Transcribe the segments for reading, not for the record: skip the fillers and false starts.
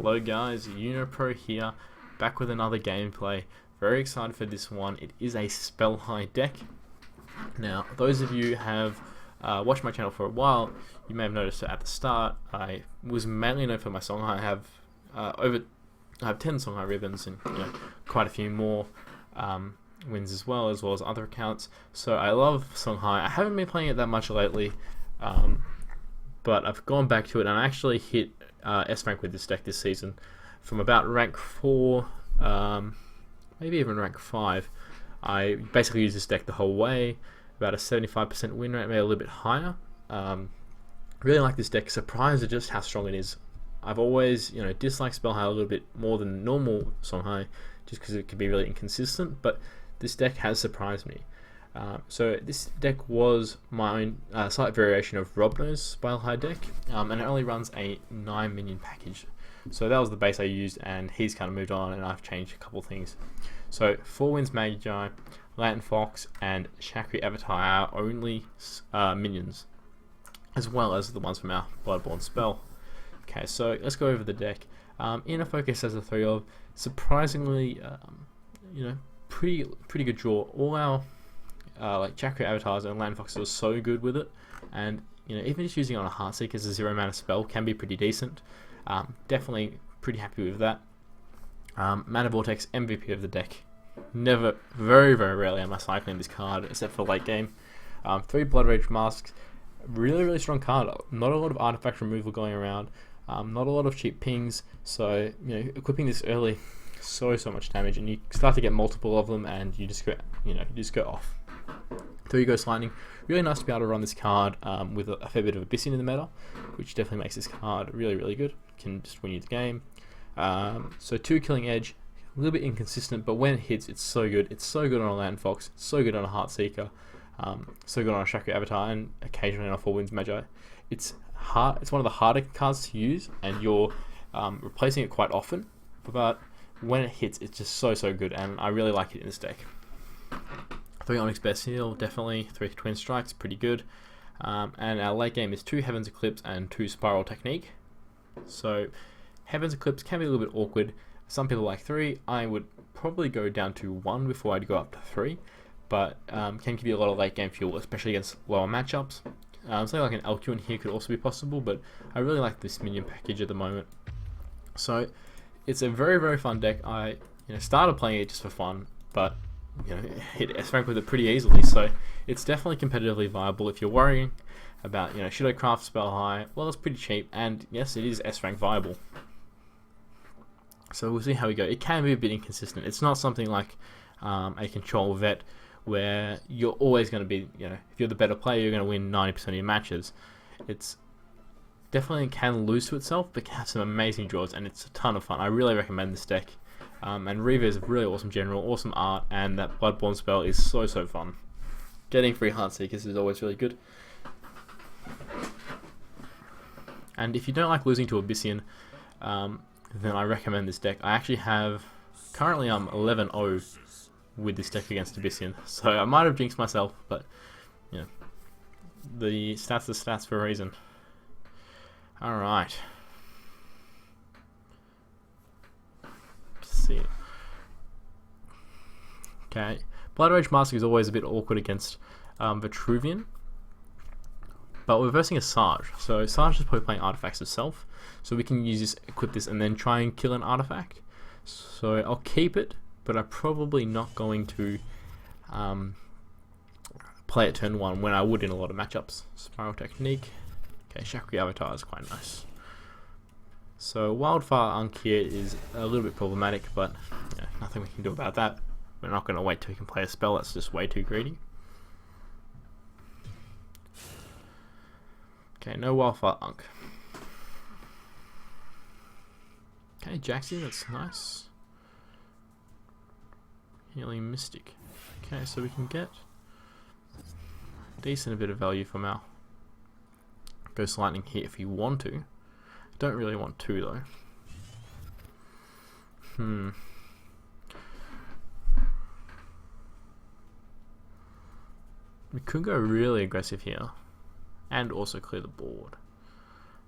Hello guys, UnoPro here, back with another gameplay. Very excited for this one. It is a Spellhai deck. Now, those of you who have watched my channel for a while, you may have noticed that at the start I was mainly known for my Songhai. I have 10 Songhai ribbons and quite a few more wins as well as other accounts. So I love Songhai. I haven't been playing it that much lately, but I've gone back to it and I actually hit S rank with this deck this season from about rank 4, maybe even rank 5. I basically used this deck the whole way, about a 75% win rate, maybe a little bit higher. Really like this deck, surprised at just how strong it is. I've always disliked Spellhai a little bit more than normal Songhai, just because it can be really inconsistent, but this deck has surprised me. So this deck was my own slight variation of Robno's Spellhai deck, and it only runs a 9 minion package. So that was the base I used, and he's kind of moved on, and I've changed a couple things. So 4 wins Magi, Lantern Fox, and Shakri Avatar are only minions, as well as the ones from our Bloodborne spell. Okay, so let's go over the deck. Inner Focus has a 3 of, surprisingly, pretty good draw. All our like Chakra Avatars and Land Foxes are so good with it, and even just using it on a Heartseeker as a 0 mana spell can be pretty decent. Definitely pretty happy with that. Mana Vortex, MVP of the deck. Never, very rarely am I cycling this card except for late game. 3 Blood Rage Masks, really strong card. Not a lot of artifact removal going around. Not a lot of cheap pings. So equipping this early, so much damage, and you start to get multiple of them, and you just go off. 3 Ghost Lightning, really nice to be able to run this card with a fair bit of Abyssian in the meta, which definitely makes this card really good. Can just win you the game. So 2 Killing Edge, a little bit inconsistent, but when it hits, it's so good. It's so good on a Lantern Fox, so good on a Heartseeker, so good on a Chakra Avatar, and occasionally on a 4 wins Magi. It's hard. It's one of the harder cards to use, and you're replacing it quite often, but when it hits, it's just so good, and I really like it in this deck. 3 Onyx Bear Seal, definitely. 3 Twin Strikes, pretty good. And our late game is 2 Heaven's Eclipse and 2 Spiral Technique. So Heaven's Eclipse can be a little bit awkward. Some people like 3. I would probably go down to 1 before I'd go up to 3, but can give you a lot of late game fuel, especially against lower matchups. Something like an LQ in here could also be possible, but I really like this minion package at the moment. So it's a very fun deck. I started playing it just for fun, but hit S rank with it pretty easily, so it's definitely competitively viable. If you're worrying about should I craft Spellhai, well, it's pretty cheap, and yes, it is S rank viable. So we'll see how we go. It can be a bit inconsistent. It's not something like a control vet where you're always going to be, if you're the better player, you're going to win 90% of your matches. It's definitely can lose to itself, but can have some amazing draws, and it's a ton of fun. I really recommend this deck. And Reva is a really awesome general, awesome art, and that Bloodborne spell is so fun. Getting free Heartseekers is always really good. And if you don't like losing to Abyssian, then I recommend this deck. I actually have, currently I'm 11-0 with this deck against Abyssian, so I might have jinxed myself, but the stats are stats for a reason. Alright. See. Okay, Blood Rage Mask is always a bit awkward against Vitruvian, but we're versing a Sarge, so Sarge is probably playing artifacts itself, so we can use this, equip this, and then try and kill an artifact. So I'll keep it, but I'm probably not going to play it turn 1 when I would in a lot of matchups. Spiral Technique. Okay, Chakra Avatar is quite nice. So Wildfire Unk here is a little bit problematic, but nothing we can do about that. We're not going to wait till we can play a spell, that's just way too greedy. Okay, no Wildfire Unk. Okay, Jaxie, that's nice. Healing Mystic. Okay, so we can get decent a bit of value from our Ghost Lightning here if you want to. Don't really want to though. We could go really aggressive here and also clear the board.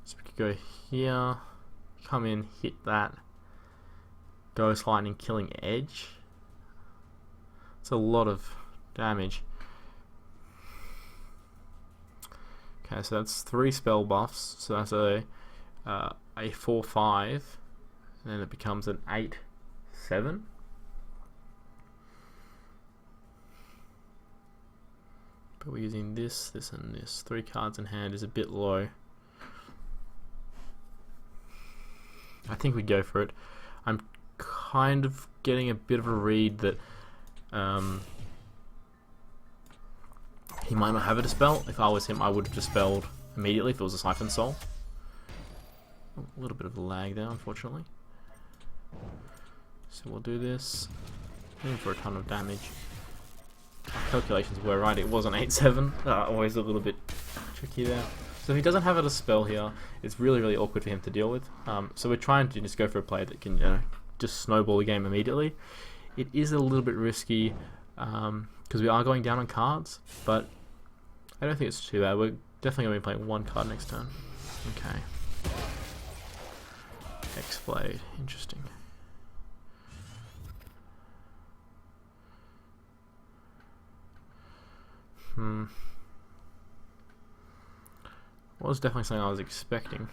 So we could go here, come in, hit that. Ghost Lightning killing Edge. It's a lot of damage. Okay, so that's 3 spell buffs. So that's a 4/5, and then it becomes an 8/7. But we're using this, this, and this. 3 cards in hand is a bit low. I think we'd go for it. I'm kind of getting a bit of a read that he might not have a dispel. If I was him, I would have dispelled immediately if it was a Siphon Soul. A little bit of a lag there, unfortunately. So we'll do this. Aim for a ton of damage. Our calculations were right, it was an 8/7. Always a little bit tricky there. So if he doesn't have a dispel here, it's really, really awkward for him to deal with. So we're trying to just go for a play that can, just snowball the game immediately. It is a little bit risky because we are going down on cards, but I don't think it's too bad. We're definitely going to be playing 1 card next turn. Okay. X-Blade, interesting. Was definitely something I was expecting.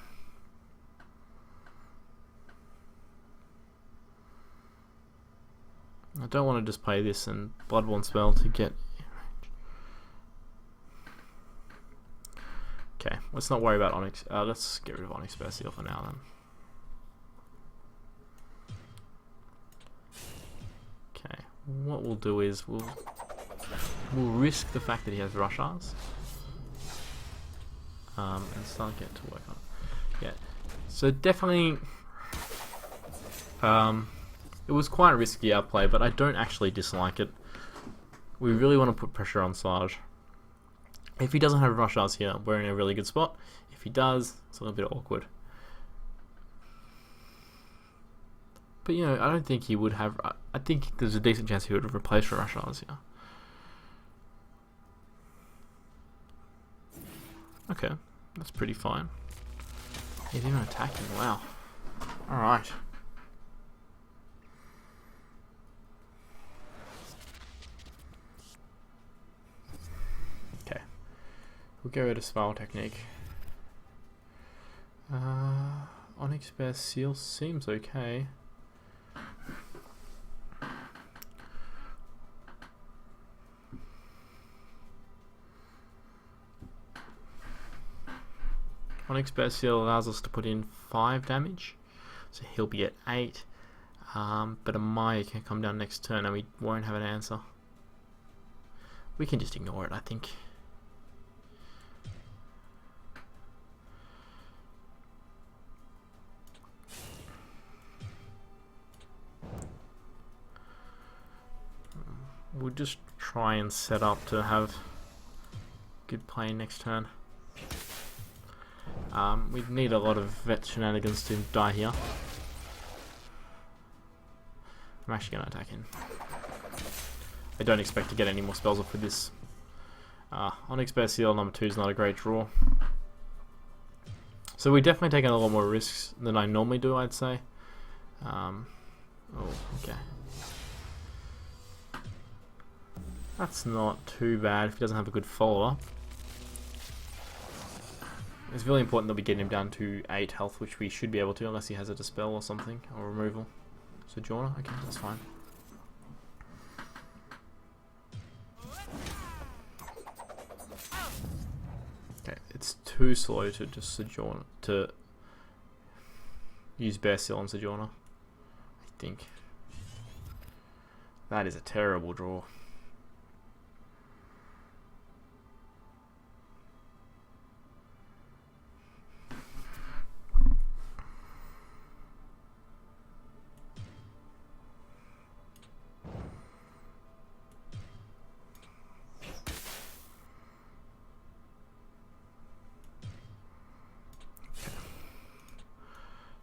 I don't want to just play this and Bloodborne spell to get in range. Okay, let's not worry about Onyx. Let's get rid of Onyx Bear Seal for now then. Okay, what we'll do is we'll risk the fact that he has Rushars. And start getting to work on it. Yeah, so definitely it was quite a risky outplay, but I don't actually dislike it. We really want to put pressure on Sarge. If he doesn't have Rushars here, we're in a really good spot. If he does, it's a little bit awkward. But I don't think he would have. I think there's a decent chance he would have replaced Rushars here. Okay, that's pretty fine. He's even attacking, wow. Alright. Okay. We'll go with a Smile Technique. Onyx Bear Seal seems okay. Onyx Bear Seal allows us to put in 5 damage, so he'll be at 8, but Amaya can come down next turn and we won't have an answer. We can just ignore it, I think. We'll just try and set up to have good play next turn. We need a lot of vet shenanigans to die here. I'm actually going to attack in. I don't expect to get any more spells off with this. Onyx Bear Seal number 2 is not a great draw. So we're definitely taking a lot more risks than I normally do, I'd say. Oh, okay. That's not too bad if he doesn't have a good follow-up. It's really important that we get him down to 8 health, which we should be able to, unless he has a dispel or something, or removal. Sojourner, okay, that's fine. Okay, it's too slow to just Sojourner, to use Bear Seal on Sojourner, I think. That is a terrible draw.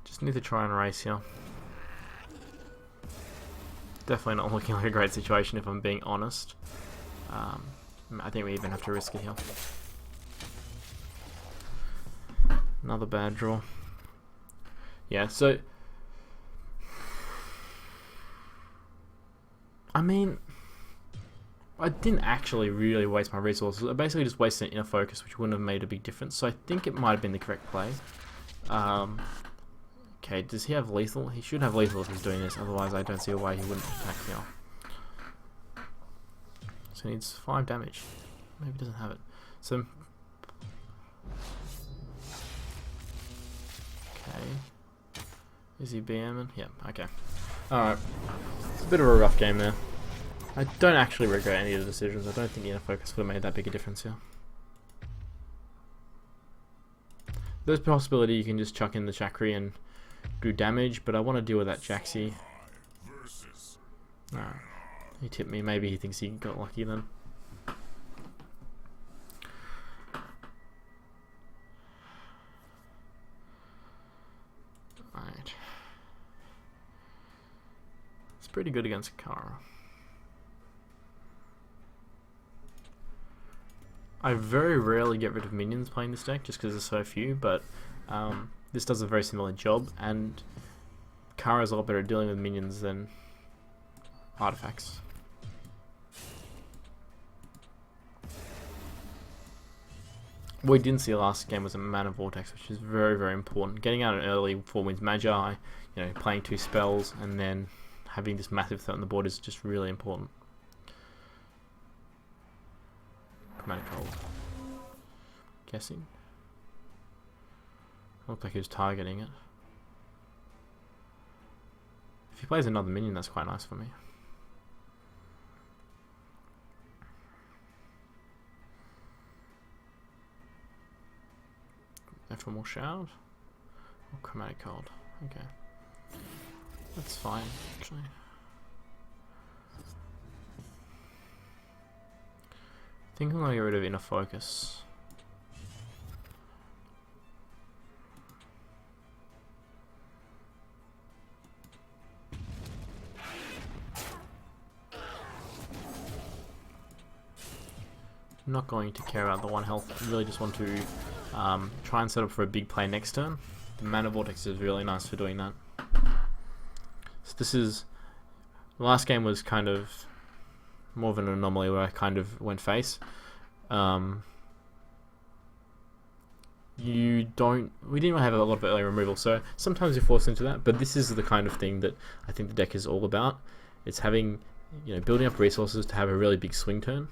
Just need to try and race here. Definitely not looking like a great situation if I'm being honest. I think we even have to risk it here. Another bad draw. Yeah, so I mean, I didn't actually really waste my resources. I basically just wasted an inner focus, which wouldn't have made a big difference. So I think it might have been the correct play. Okay, does he have lethal? He should have lethal if he's doing this. Otherwise, I don't see why he wouldn't attack now. So he needs 5 damage. Maybe he doesn't have it. So okay, is he BMing? Yep. Okay. All right. It's a bit of a rough game there. I don't actually regret any of the decisions. I don't think the inner focus would have made that big a difference here. There's a possibility you can just chuck in the Chakri and do damage, but I want to deal with that Jaxi. Nah, he tipped me. Maybe he thinks he got lucky then. Alright. It's pretty good against Kara. I very rarely get rid of minions playing this deck just because there's so few, but this does a very similar job, and Kara's a lot better at dealing with minions than artifacts. What we didn't see last game was a Mana Vortex, which is very, very important. Getting out an early 4 Winds Magi, you know, playing 2 spells, and then having this massive threat on the board is just really important. Chromatic Cold. Guessing. Looked like he was targeting it. If he plays another minion, that's quite nice for me. Ephemeral Shroud? Or Chromatic Cold? Okay. That's fine, actually. I think I'm going to get rid of Inner Focus. I'm not going to care about the 1 health. I really just want to try and set up for a big play next turn. The Mana Vortex is really nice for doing that. So this is... The last game was kind of more of an anomaly where I kind of went face. We didn't have a lot of early removal, so sometimes you're forced into that, but this is the kind of thing that I think the deck is all about. It's having, you know, building up resources to have a really big swing turn.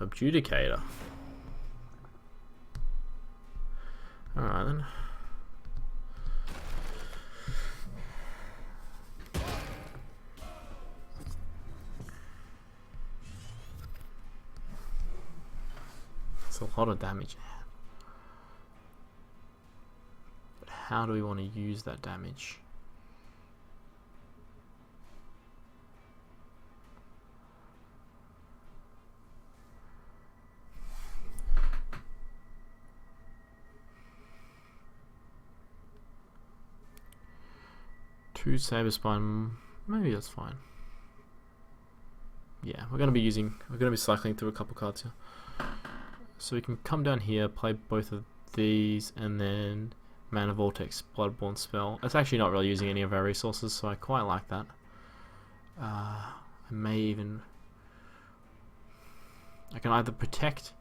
Adjudicator. Alright then. It's a lot of damage. But how do we want to use that damage? Two Saber Spine, maybe that's fine. Yeah, we're going to be cycling through a couple cards here. So we can come down here, play both of these, and then Mana Vortex, Bloodborne Spell. It's actually not really using any of our resources, so I quite like that. I may even... I can either protect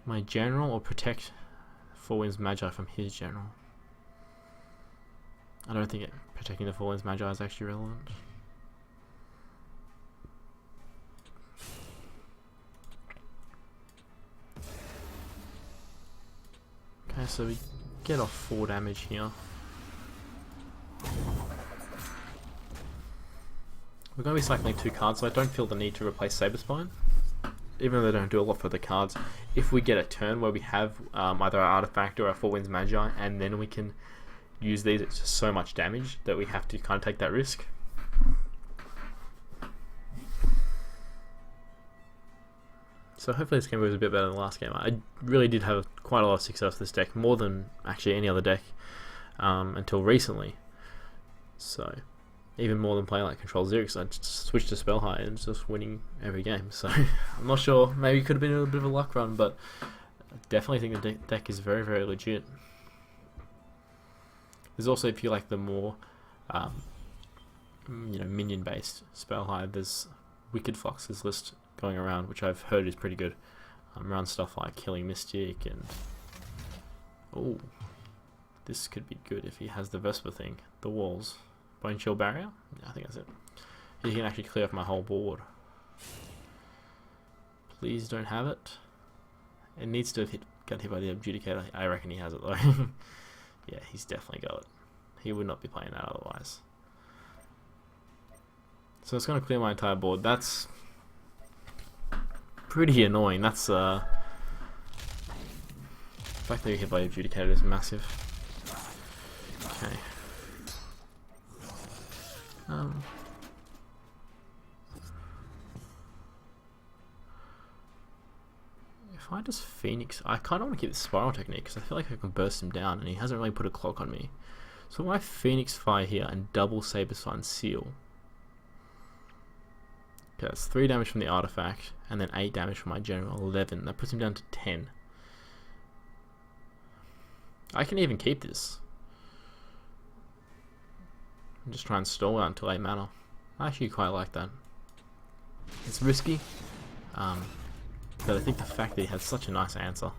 my general or protect 4 Winds Magi from his general. I don't think protecting the 4 Winds Magi is actually relevant. Okay, so we get off 4 damage here. We're going to be cycling 2 cards, so I don't feel the need to replace Saber Spine. Even though they don't do a lot for the cards. If we get a turn where we have either our Artifact or our 4 Winds Magi, and then we can use these, it's just so much damage that we have to kind of take that risk. So hopefully this game goes a bit better than the last game. I really did have quite a lot of success with this deck, more than actually any other deck until recently. So even more than playing like Control Zero, I just switched to Spellhai and just winning every game. So I'm not sure, maybe it could have been a bit of a luck run, but I definitely think the deck is very, very legit. There's also, if you like the more, minion-based Spellhai, there's Wicked Fox's list going around, which I've heard is pretty good. Around stuff like Killing Mystic and... Oh, this could be good if he has the Vesper thing. The walls. Bone Chill Barrier? Yeah, I think that's it. He can actually clear off my whole board. Please don't have it. It needs to get hit by the Adjudicator. I reckon he has it though. Yeah, he's definitely got it. He would not be playing that otherwise. So it's going to clear my entire board. That's pretty annoying. That's the fact that you hit by Adjudicator is massive. Okay. If I just Phoenix, I kind of want to keep the Spiral Technique because I feel like I can burst him down, and he hasn't really put a clock on me. So I Phoenix Fire here and double Saberspine Seal. Okay, that's 3 damage from the artifact, and then 8 damage from my general. 11. That puts him down to 10. I can even keep this. And just try and stall out until 8 mana. I actually quite like that. It's risky, but I think the fact that he has such a nice answer,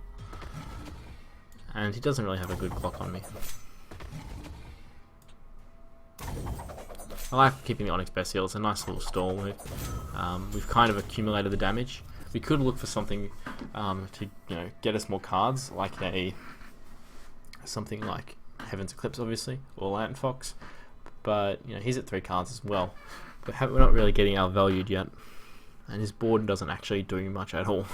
and he doesn't really have a good clock on me. I like keeping the Onyx Bear Seal. It's a nice little stall. We've kind of accumulated the damage. We could look for something to get us more cards, like something like Heaven's Eclipse, obviously, or Lantern Fox. But he's at 3 cards as well. But we're not really getting outvalued yet, and his board doesn't actually do much at all.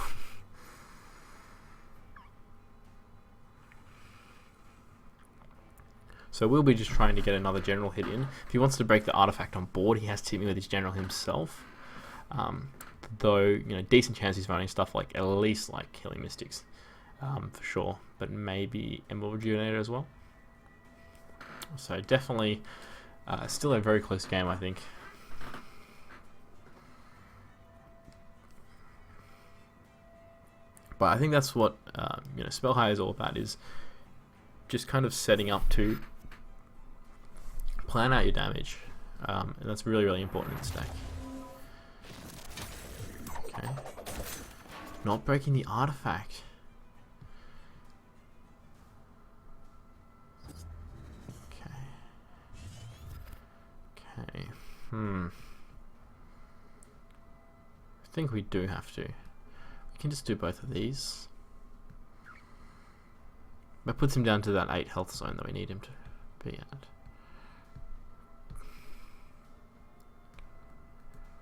So we'll be just trying to get another general hit in. If he wants to break the artifact on board, he has to hit me with his general himself. Though, decent chance he's running stuff like, at least like Killing Mystics, for sure. But maybe Emerald Rejuvenator as well. So definitely still a very close game, I think. But I think that's what Spellhai is all about, is just kind of setting up to plan out your damage, and that's really, really important in this deck. Okay, not breaking the artifact. Okay, I think we do have to. We can just do both of these. That puts him down to that 8 health zone that we need him to be at.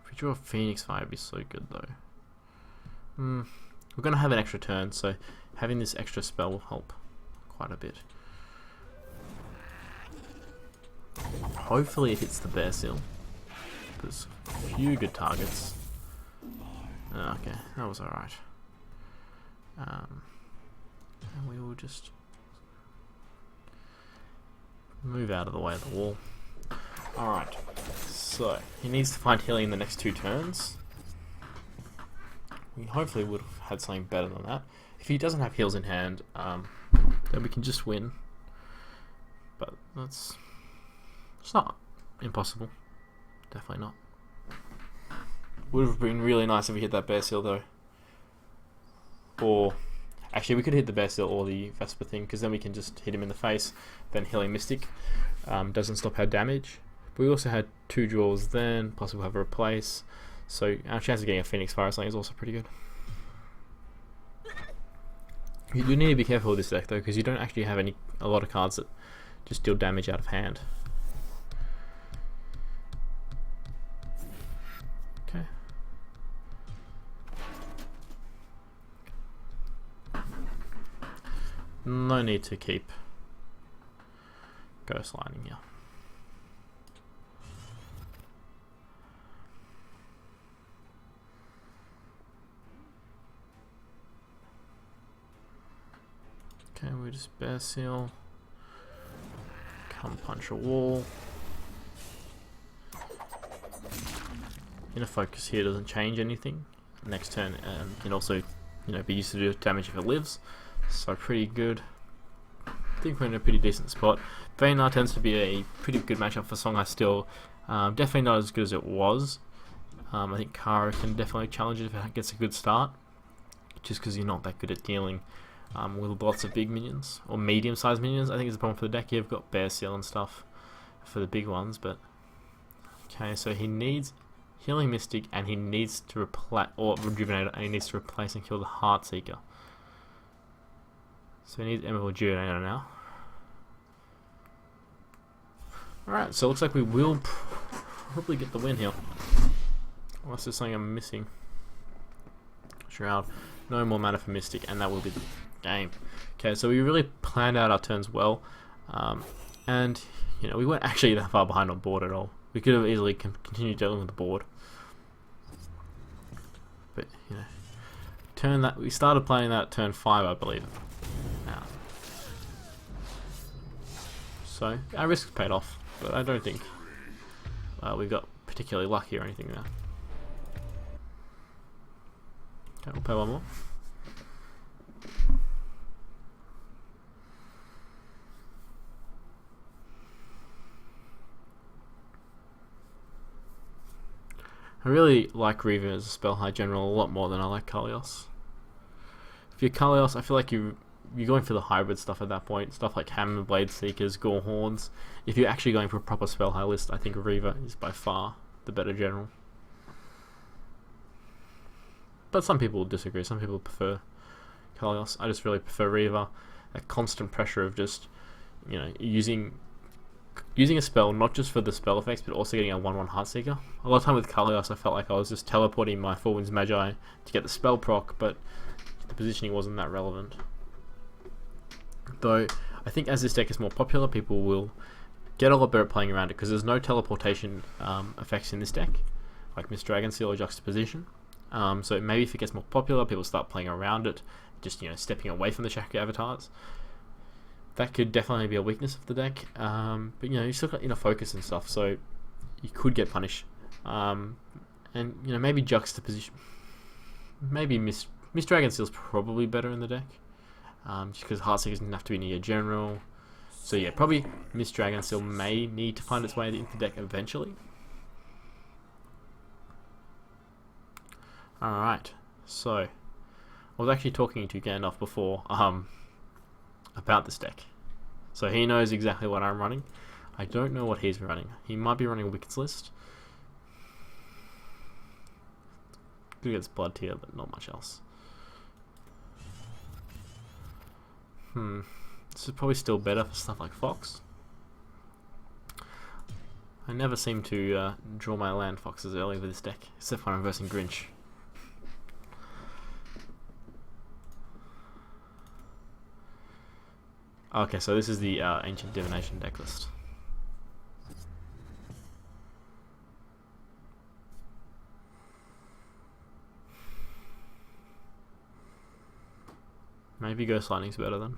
If we draw a Phoenix Fire, it'd be so good though. We're going to have an extra turn, so having this extra spell will help quite a bit. Hopefully it hits the Bear Seal. There's a few good targets. Okay, that was alright. And we will just move out of the way of the wall. Alright, so he needs to find healing in the next 2 turns. We hopefully would have had something better than that. If he doesn't have heals in hand, then we can just win. But it's not impossible. Definitely not. Would have been really nice if we hit that Bear Seal though. Or actually, we could hit the Bear Seal or the Vesper thing, because then we can just hit him in the face. Then Healing Mystic doesn't stop our damage. But we also had 2 draws then, plus we'll have a replace. So our chance of getting a Phoenix Fire Sling is also pretty good. You do need to be careful with this deck though, because you don't actually have a lot of cards that just deal damage out of hand. Okay. No need to keep Ghost Lining here. Okay, we just Bear Seal. Come punch a wall. Inner Focus here doesn't change anything. Next turn can also be used to do damage if it lives, So pretty good. I think we're in a pretty decent spot. Vayner tends to be a pretty good matchup for Songhai still. Definitely not as good as it was. I think Kara can definitely challenge it if it gets a good start, just because you're not that good at dealing with lots of big minions, or medium-sized minions. I think it's a problem for the deck. You've got Bear Seal and stuff for the big ones, but okay, so he needs Healing Mystic, and he needs to replace, or Rejuvenator, and he needs to replace and kill the Heartseeker. So he needs Emerald Rejuvenator now. Alright, so it looks like we will probably get the win here. Unless there's something I'm missing. Shroud. No more mana for Mystic, and that will be the game. Okay, so we really planned out our turns well. And, you know, we weren't actually that far behind on board at all. We could have easily continued dealing with the board. But, you know, we started playing that at turn 5, I believe. Now. So, our risk paid off, but I don't think we got particularly lucky or anything there. Okay, we'll play one more. I really like Reva as a Spellhai general a lot more than I like Kalios. If you're Kalios, I feel like you're going for the hybrid stuff at that point. Stuff like Hammer, Blade Seekers, Gore Horns. If you're actually going for a proper Spellhai list, I think Reva is by far the better general. But some people disagree. Some people prefer Kalios. I just really prefer Reva. That constant pressure of just, you know, using a spell not just for the spell effects, but also getting a 1/1 Heartseeker. A lot of time with Kalios, I felt like I was just teleporting my Four Winds Magi to get the spell proc, but the positioning wasn't that relevant. Though I think as this deck is more popular, people will get a lot better at playing around it, because there's no teleportation effects in this deck, like Miss Dragon Seal or Juxtaposition. So maybe if it gets more popular, people start playing around it, just, you know, stepping away from the Chakra avatars. That could definitely be a weakness of the deck, but, you know, you still got enough focus and stuff, so you could get punished. And, you know, maybe Juxtaposition, maybe Miss Dragon Seal's probably better in the deck, just because Heartseeker doesn't have to be near general. So yeah, probably Miss Dragon Seal may need to find its way into the deck eventually. Alright, so I was actually talking to Gandalf before about this deck, so he knows exactly what I'm running. I don't know what he's running. He might be running a Wicked's list. Good against Blood Tier, but not much else. This is probably still better for stuff like Fox. I never seem to draw my land foxes early with this deck, except when I'm versing Grinch. Okay, so this is the Ancient Divination deck list. Maybe Ghost Lightning's better then.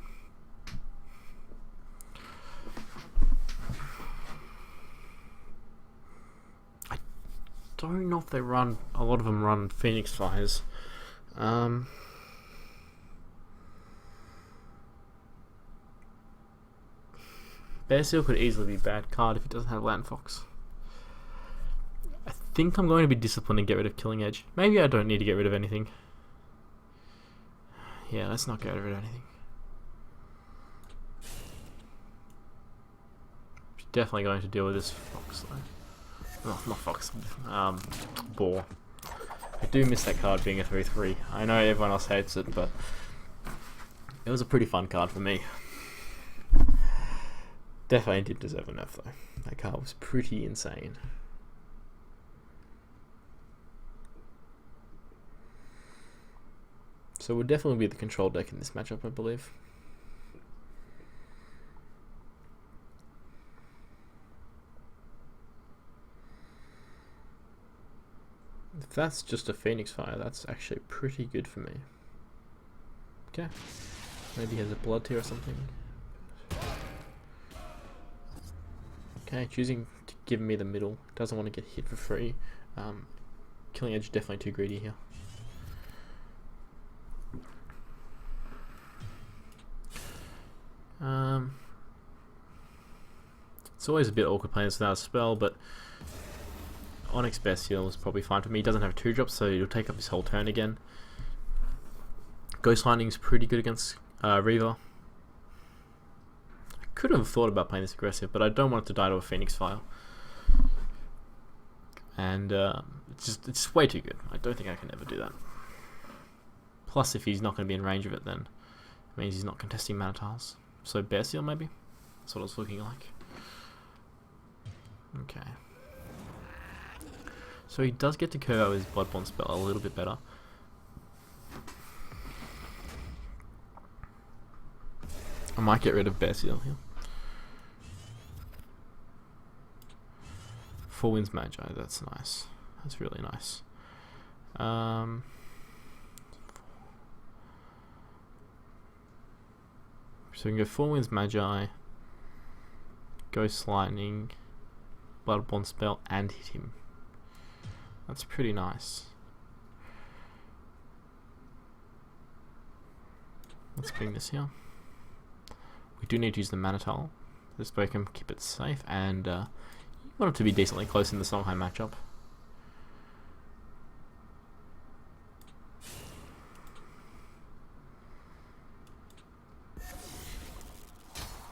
I don't know if they run, a lot of them run Phoenix Fires. Bear Seal could easily be a bad card if it doesn't have Land Fox. I think I'm going to be disciplined and get rid of Killing Edge. Maybe I don't need to get rid of anything. Yeah, let's not get rid of anything. Definitely going to deal with this Fox though. Oh, not Fox. Boar. I do miss that card being a 3/3. I know everyone else hates it, but it was a pretty fun card for me. Definitely did deserve a nerf though. That card was pretty insane. So we'll definitely be the control deck in this matchup, I believe. If that's just a Phoenix Fire, that's actually pretty good for me. Okay. Maybe he has a Blood Tier or something. Okay, choosing to give me the middle. Doesn't want to get hit for free. Killing Edge definitely too greedy here. It's always a bit awkward playing this without a spell, but Onyx Bestial is probably fine for me. He doesn't have 2-drops, so he'll take up his whole turn again. Ghost Lightning's pretty good against Reva. I could have thought about playing this aggressive, but I don't want it to die to a Phoenix Fire. And it's way too good. I don't think I can ever do that. Plus, if he's not going to be in range of it, then it means he's not contesting Mana Tiles. So Bear Seal, maybe? That's what it was looking like. Okay. So he does get to curve out his Bloodborne spell a little bit better. I might get rid of Bear Seal here. Four Winds Magi, that's nice. That's really nice. So we can go Four Winds Magi, Ghost Lightning, Bloodborne spell, and hit him. That's pretty nice. Let's bring this here. We do need to use the Mana Tile. This way we can keep it safe, and you want it to be decently close in the Songhai matchup.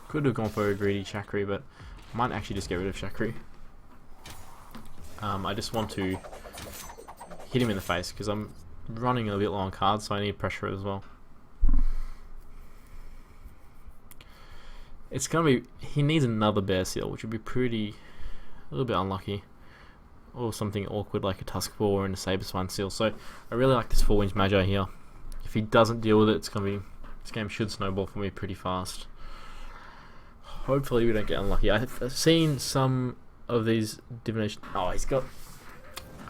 Could have gone for a greedy Chakri, but I might actually just get rid of Chakri. I just want to hit him in the face because I'm running a bit low on cards, so I need pressure as well. It's gonna be, he needs another Bear Seal, which would be a little bit unlucky, or something awkward like a Tusk Ball or a Saberswine Seal. So I really like this Four Winds Magi here. If he doesn't deal with it, this game should snowball for me pretty fast. Hopefully we don't get unlucky. I've seen some of these divination. Oh, he's got.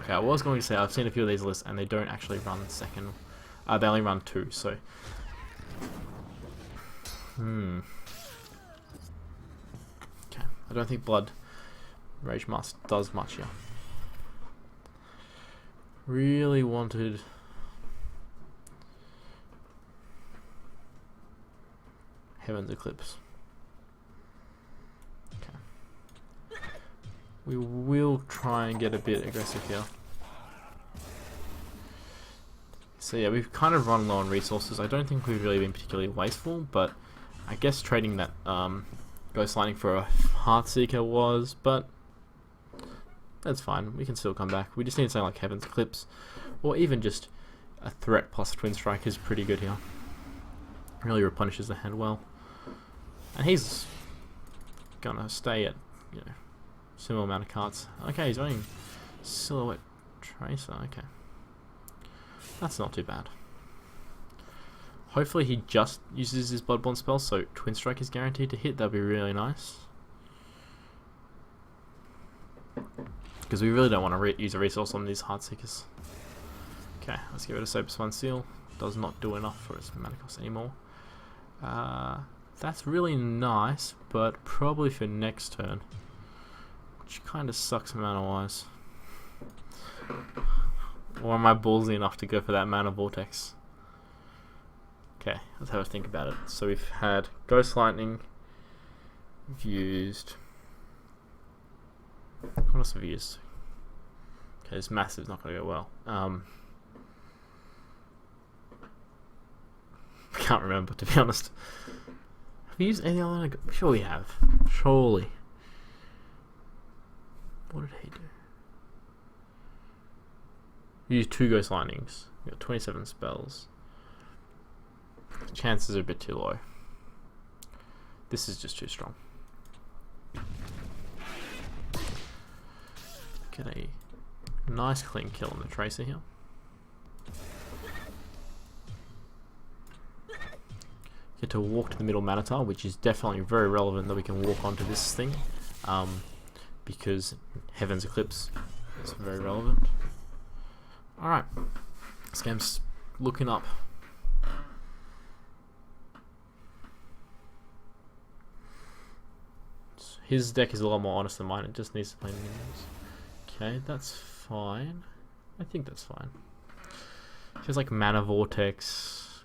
Okay, I was going to say I've seen a few of these lists, and they don't actually run second. They only run 2. So. Okay, I don't think Blood Rage Mask does much here. Really wanted. Heaven's Eclipse. We will try and get a bit aggressive here. So yeah, we've kind of run low on resources. I don't think we've really been particularly wasteful, but I guess trading that Ghost Lightning for a Heartseeker was, but that's fine. We can still come back. We just need something like Heaven's Eclipse, or even just a threat plus Twin Strike is pretty good here. Really replenishes the hand well. And he's gonna stay at, you know, similar amount of cards. Okay, he's running Silhouette Tracer. Okay, that's not too bad. Hopefully he just uses his Bloodborne spell, so Twin Strike is guaranteed to hit. That'd be really nice. Because we really don't want to use a resource on these Heartseekers. Okay, let's get rid of Saberswine Seal. Does not do enough for its mana cost anymore. That's really nice, but probably for next turn. Which kind of sucks mana-wise. Or am I ballsy enough to go for that Mana Vortex? Okay, let's have a think about it. So we've had Ghost Lightning. We've used... What else have we used? Okay, this Massive's not going to go well. I can't remember, to be honest. Have we used any other? I'm sure we have. Surely. What did he do? We used 2 Ghost Lightnings. We got 27 spells. Chances are a bit too low. This is just too strong. Get a nice clean kill on the Tracer here. Get to walk to the middle Mana Tile, which is definitely very relevant that we can walk onto this thing. Because Heaven's Eclipse is very relevant. Alright, this game's looking up. His deck is a lot more honest than mine, it just needs to play minions. Okay, that's fine. I think that's fine. Feels like Mana Vortex,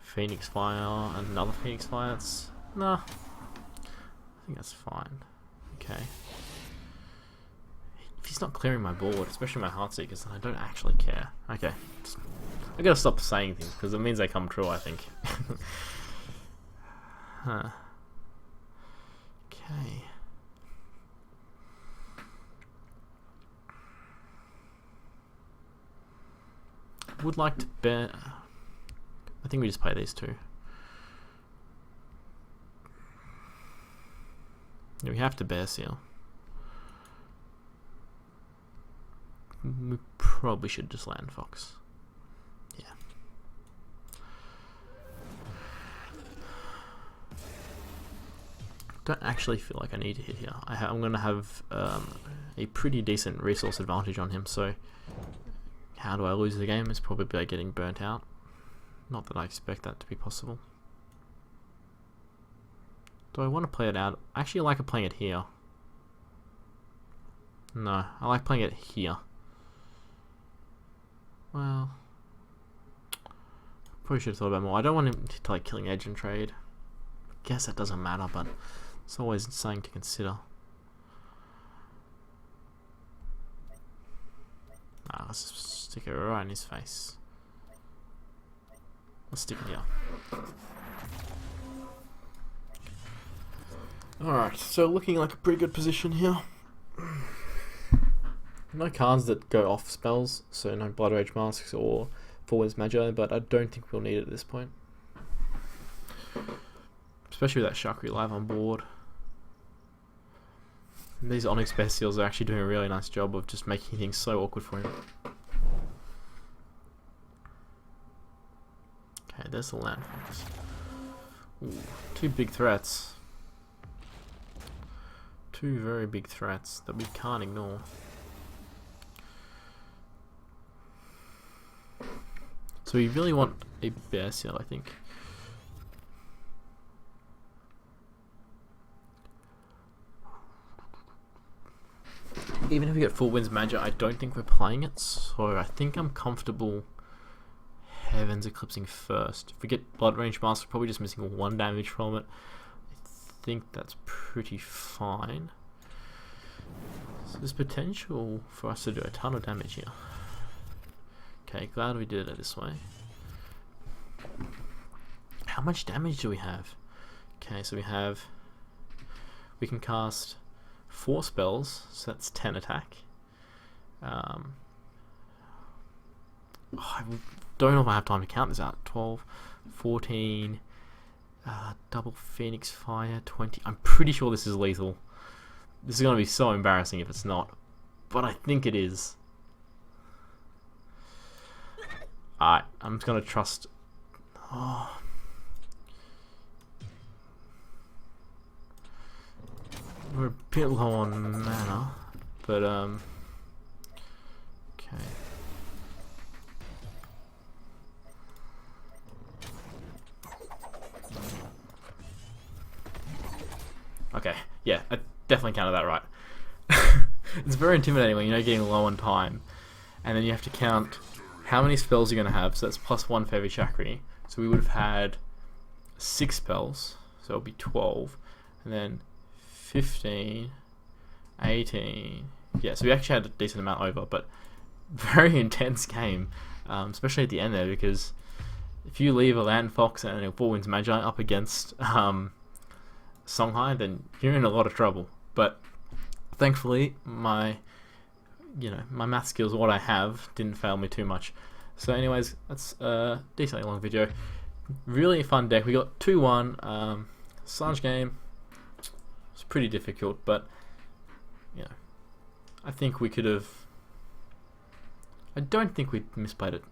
Phoenix Fire, another Phoenix Fire, that's Nah, I think that's fine. Okay. If he's not clearing my board, especially my Heartseekers, then I don't actually care. Okay. I gotta stop saying things, because it means they come true, I think. Huh. Okay. Would like to bear... I think we just play these two. Yeah, we have to bear seal. We probably should just land fox. Yeah. Don't actually feel like I need to hit here. I'm going to have a pretty decent resource advantage on him, so how do I lose the game? It's probably by getting burnt out. Not that I expect that to be possible. Do I want to play it out? I actually like playing it here. No, I like playing it here. Well, probably should have thought about more. I don't want him to like killing edge and trade. I guess that doesn't matter, but it's always something to consider. Let's stick it right in his face. Let's stick it here. Alright, so looking like a pretty good position here. No cards that go off spells, so no Blood Rage Masks or Four Winds Magi, but I don't think we'll need it at this point. Especially with that Chakri Live on board. And these Onyx Bear Seals are actually doing a really nice job of just making things so awkward for him. Okay, there's the land fox. Ooh, two big threats. Two very big threats that we can't ignore. So we really want a bear seal, I think. Even if we get Four Winds Magi, I don't think we're playing it, so I think I'm comfortable Heavens Eclipsing first. If we get Blood Range Mask, we're probably just missing 1 damage from it. I think that's pretty fine. So there's potential for us to do a ton of damage here. Okay, glad we did it this way. How much damage do we have? Okay, so we can cast 4 spells, so that's 10 attack. I don't know if I have time to count this out. 12, 14, double Phoenix Fire, 20. I'm pretty sure this is lethal. This is going to be so embarrassing if it's not, but I think it is. Alright, I'm just going to trust... Oh. We're a bit low on mana, but okay. Okay, yeah, I definitely counted that right. It's very intimidating when you're getting low on time, and then you have to count how many spells you're going to have, so that's plus 1 for every Chakri. So we would have had 6 spells, so it'll be 12, and then 15, 18, yeah, so we actually had a decent amount over, but very intense game, especially at the end there, because if you leave a Land Fox and a Four Winds Magi up against Songhai, then you're in a lot of trouble. But thankfully, my math skills, what I have, didn't fail me too much. So anyways, that's a decently long video. Really fun deck. We got 2-1. Songhai game. It's pretty difficult, but I think we could have... I don't think we misplayed it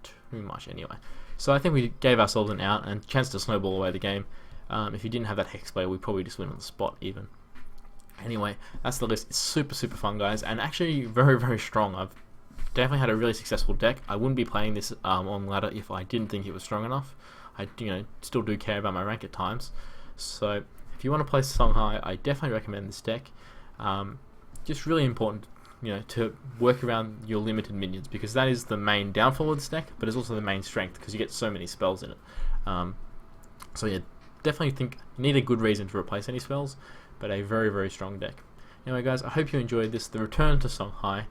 too much anyway. So I think we gave ourselves an out and chance to snowball away the game. If you didn't have that Hex player, we probably just win on the spot even. Anyway, that's the list. It's super fun, guys, and actually very strong. I've definitely had a really successful deck. I wouldn't be playing this on ladder if I didn't think it was strong enough. I still do care about my rank at times. So if you want to play Songhai, I definitely recommend this deck. Just really important, to work around your limited minions, because that is the main downfall of this deck, but it's also the main strength because you get so many spells in it. So yeah, definitely think you need a good reason to replace any spells, but a very, very strong deck. Anyway guys, I hope you enjoyed this, the return to Songhai.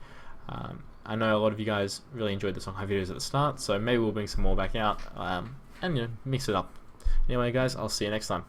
I know a lot of you guys really enjoyed the Songhai videos at the start, so maybe we'll bring some more back out, and mix it up. Anyway guys, I'll see you next time.